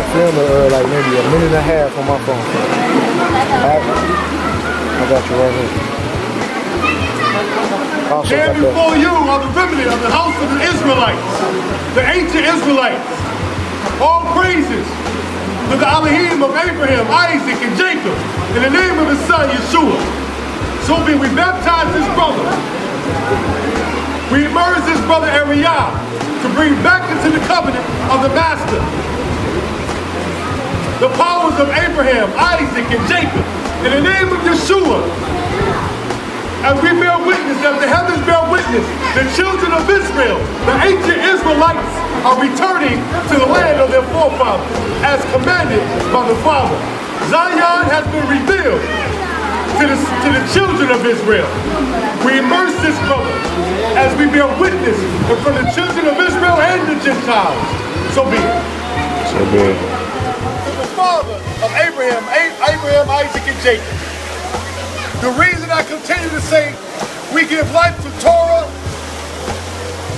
Filming like maybe a minute and a half on my phone. I got you right here. Stand before you are the remnant of the house of the Israelites, the ancient Israelites. All praises to the Elohim of Abraham, Isaac, and Jacob, in the name of his son Yeshua. So be we baptize this brother. We immerse this brother Ariah to bring back into the covenant of the Master the powers of Abraham, Isaac, and Jacob, in the name of Yeshua. As we bear witness, as the heavens bear witness, the children of Israel, the ancient Israelites, are returning to the land of their forefathers, as commanded by the Father. Zion has been revealed to the children of Israel. We immerse this brother as we bear witness in front of the children of Israel and the Gentiles. So be it. So be it. Father of Abraham, Isaac, and Jacob. The reason I continue to say we give life to Torah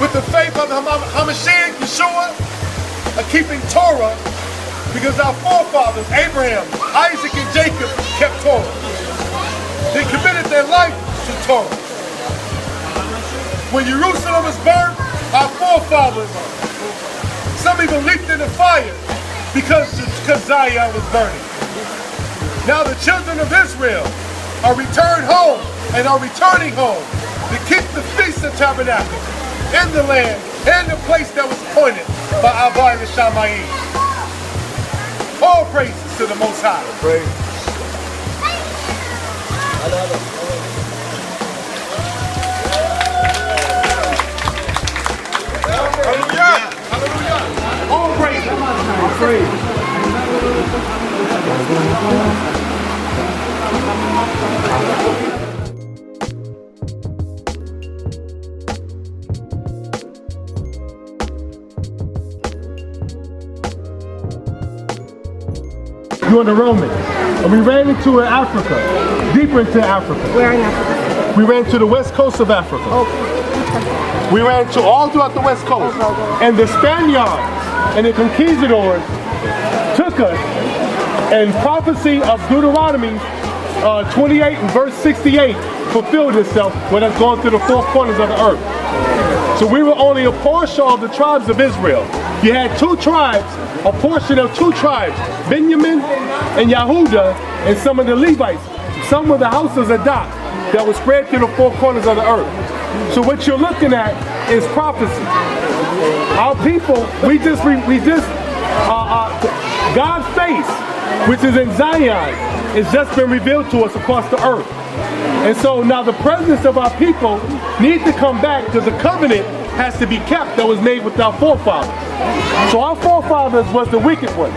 with the faith of Hamashiach, Yeshua, and keeping Torah because our forefathers, Abraham, Isaac, and Jacob, kept Torah. They committed their life to Torah. When Jerusalem was burnt, our forefathers, some even leaped in the fire because Zion was burning. Now the children of Israel are returned home and are returning home to keep the Feast of Tabernacles in the land and the place that was appointed by Abba and Shammai. All praises to the Most High. Praise. Hallelujah! Hallelujah! All praises. All praise. During the Romans, and we ran into Africa, deeper into Africa. Where in Africa? We ran to the west coast of Africa. Okay. We ran to all throughout the west coast, and the Spaniards and the conquistadors took us, and prophecy of Deuteronomy 28 and verse 68 fulfilled itself when it's gone through the four corners of the earth. So we were only a portion of the tribes of Israel. You had two tribes, a portion of two tribes, Benjamin and Yehuda, and some of the Levites. Some of the houses of Zadok that was spread through the four corners of the earth. So what you're looking at is prophecy. Our people, God's face, which is in Zion, has just been revealed to us across the earth. And so now the presence of our people needs to come back because the covenant has to be kept that was made with our forefathers. So our forefathers was the wicked one.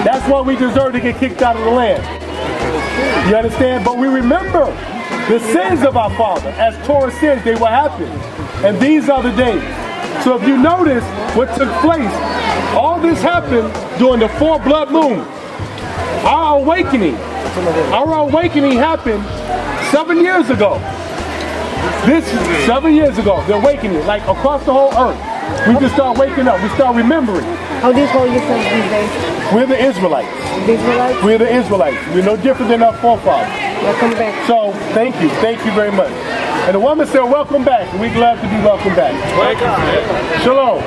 That's why we deserve to get kicked out of the land. You understand? But we remember the sins of our father. As Torah says, they will happen. And these are the days. So if you notice what took place, all this happened during the 4 blood moons. Our awakening happened 7 years ago. This 7 years ago, the awakening, like across the whole earth. We just start waking up. We start remembering. How do you call yourself these days? We're the Israelites. The Israelites? We're the Israelites. We're no different than our forefathers. Welcome back. So, thank you. Thank you very much. And the woman said, welcome back. And we're glad to be welcome back. Shalom.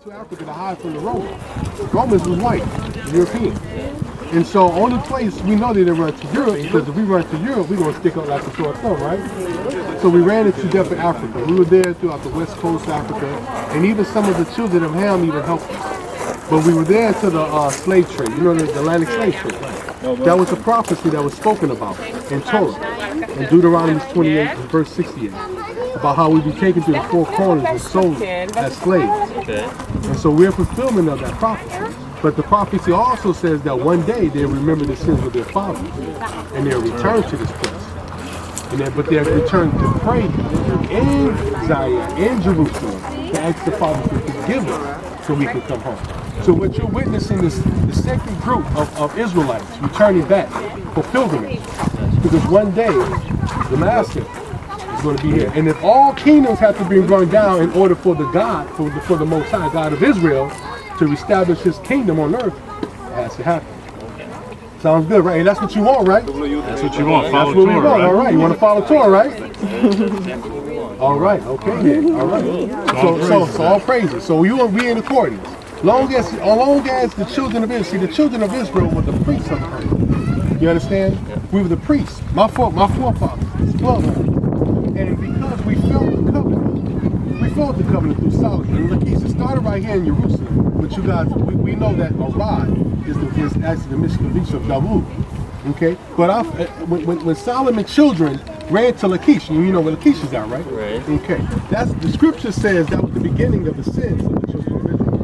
To Africa to hide from the Romans. Romans was white, European. And so only place we know that they run to Europe, because if we run to Europe, we're going to stick up like a sore thumb, right? So we ran into different Africa. We were there throughout the west coast of Africa, and even some of the children of Ham even helped us. But we were there until the slave trade. You know, the Atlantic slave trade. That was a prophecy that was spoken about in Torah, in Deuteronomy 28 and verse 68, about how we be taken to the four corners and sold as slaves. Okay. And so we're fulfillment of that prophecy. But the prophecy also says that one day they'll remember the sins of their fathers and they'll return to this place. But they'll return to pray in Zion, in Jerusalem, to ask the Father to forgive us so we can come home. So what you're witnessing is the second group of Israelites returning back for pilgrimage. Because one day, the Master is going to be here. And if all kingdoms have to be burned down in order for the God, for the Most High God of Israel, to establish his kingdom on earth, it has to happen. Sounds good, right? And that's what you want, right? That's what you want. That's what we want, right? All right. You want to follow Torah, right? All right. Okay, then. All right. So all praises. So you want to be in accordance. Long as the children of Israel, see, the children of Israel were the priests of the earth. You understand? Yeah. We were the priests. My forefathers, his bloodline. And because we felt the covenant through Solomon. And look, it started right here in Jerusalem. But you guys, we know that Arad is actually the Mitsubishi of Dawood. Okay? But when Solomon's children ran to Lachish, you know where Lachish is at, right? Right. Okay. That's the scripture says that was the beginning of the sins of the children of Israel.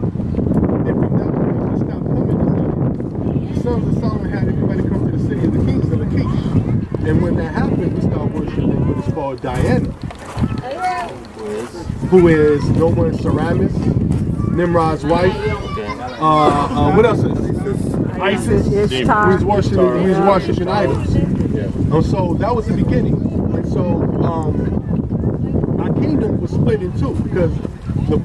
And from that point, they stopped coming to Zion. The sons of Solomon had everybody come to the city of the kings of Lachish. And when that happened, we started worshiping what is called Diana, who is no one Seramis, Nimrod's wife. What else is it? Isis. Who's worshiping idols. And so that was the beginning. And so our kingdom was split in two because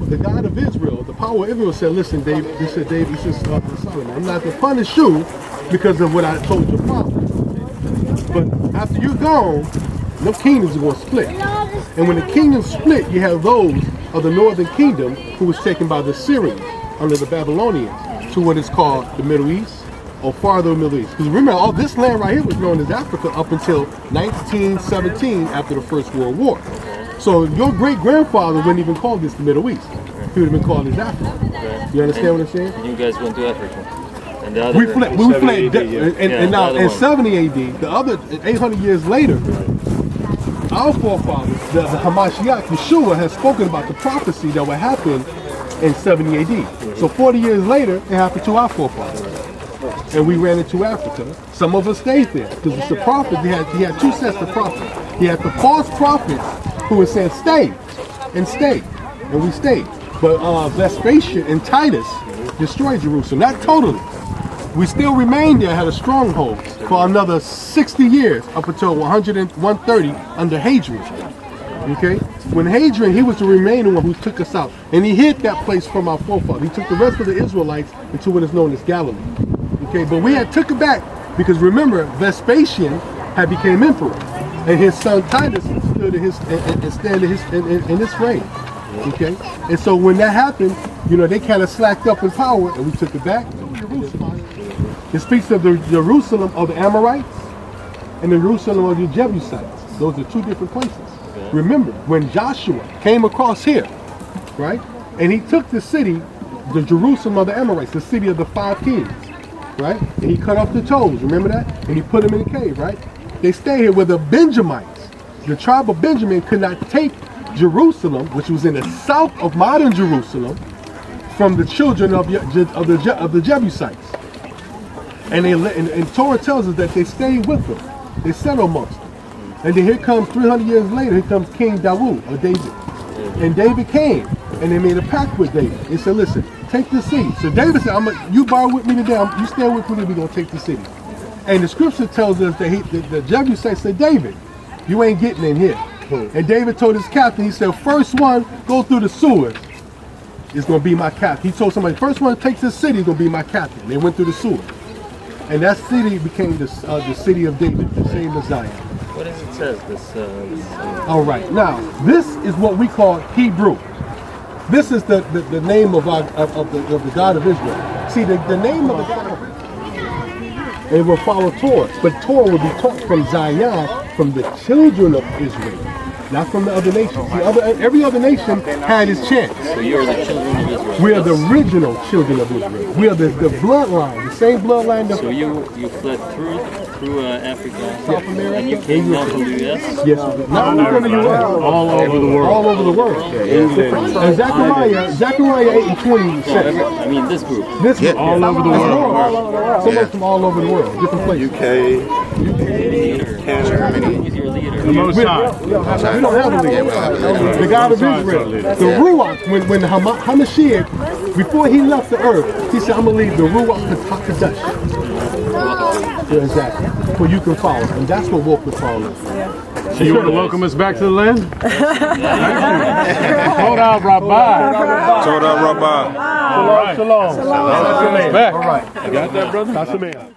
the God of Israel, the power of Israel said, listen, David, he said, Solomon, I'm not to punish you because of what I told your father. But after you're gone, no kingdoms are going to split. And when the kingdoms split, you have those of the northern kingdom who was taken by the Syrians under the Babylonians to what is called the Middle East or farther Middle East. Because remember, all this land right here was known as Africa up until 1917 after the First World War. So your great-grandfather wouldn't even call this the Middle East. He would have been called this Africa. You understand what I'm saying? And you guys went to Africa. And the other we fled. And now in 70 AD, the other 800 years later, our forefathers, the Hamashiach, Yeshua, has spoken about the prophecy that would happen in 70 AD. So 40 years later, it happened to our forefathers. And we ran into Africa. Some of us stayed there because it's the prophets. He had two sets of prophets. He had the false prophets who would say, stay, and stay. And we stayed. But Vespasian and Titus destroyed Jerusalem. Not totally. We still remained there, had a stronghold for another 60 years, up until 130 under Hadrian. Okay? When Hadrian, he was the remaining one who took us out. And he hid that place from our forefathers. He took the rest of the Israelites into what is known as Galilee. Okay? But we had took it back because remember, Vespasian had became emperor. And his son Titus stood in his reign. Okay? And so when that happened, you know, they kind of slacked up in power and we took it back. It speaks of the Jerusalem of the Amorites and the Jerusalem of the Jebusites. Those are two different places. Okay. Remember, when Joshua came across here, right, and he took the city, the Jerusalem of the Amorites, the city of the 5 kings, right, and he cut off the toes, remember that? And he put them in a cave, right? They stay here where the Benjamites, the tribe of Benjamin, could not take Jerusalem, which was in the south of modern Jerusalem, from the children of the Jebusites. And Torah tells us that they stayed with them. They settled amongst them. And then here comes 300 years later, here comes King Dawood, or David. And David came, and they made a pact with David. They said, listen, take the city. So David said, you bar with me today, you stay with me, we're going to take the city. And the scripture tells us that the Jebusites said, David, you ain't getting in here. And David told his captain, he said, first one, go through the sewers. Is going to be my captain. He told somebody, first one that takes this city is going to be my captain. They went through the sewer. And that city became the city of David, the same as Zion. What does it say? All right. Now, this is what we call Hebrew. This is the name of the God of Israel. See, the name of the God of Israel, it will follow Torah. But Torah will be taught from Zion, from the children of Israel. not from the other nations. See, every other nation had its chance. So you are the children of Israel. We are the original children of Israel. We are the bloodline, the same bloodline. So you fled through Africa, South America, and you came down to the U.S. Yes, not only from the U.S. All over the world. All over the world. And Zechariah 8:20 says, I mean, this group. this group, All over the world. someone from all over the world, different places. Germany. He's your leader. The Most High. We don't have a leader. The God of Israel. The Ruach, when Hamashiach, before he left the earth, he said, I'm going to leave the Ruach HaKodesh. Yeah, exactly. So you can follow. And that's what Wolf is following. So you want to welcome us back to the land? Hold on, Rabbi. Told Rabbi. Shalom. Back. All right. You got that, brother? That's the man.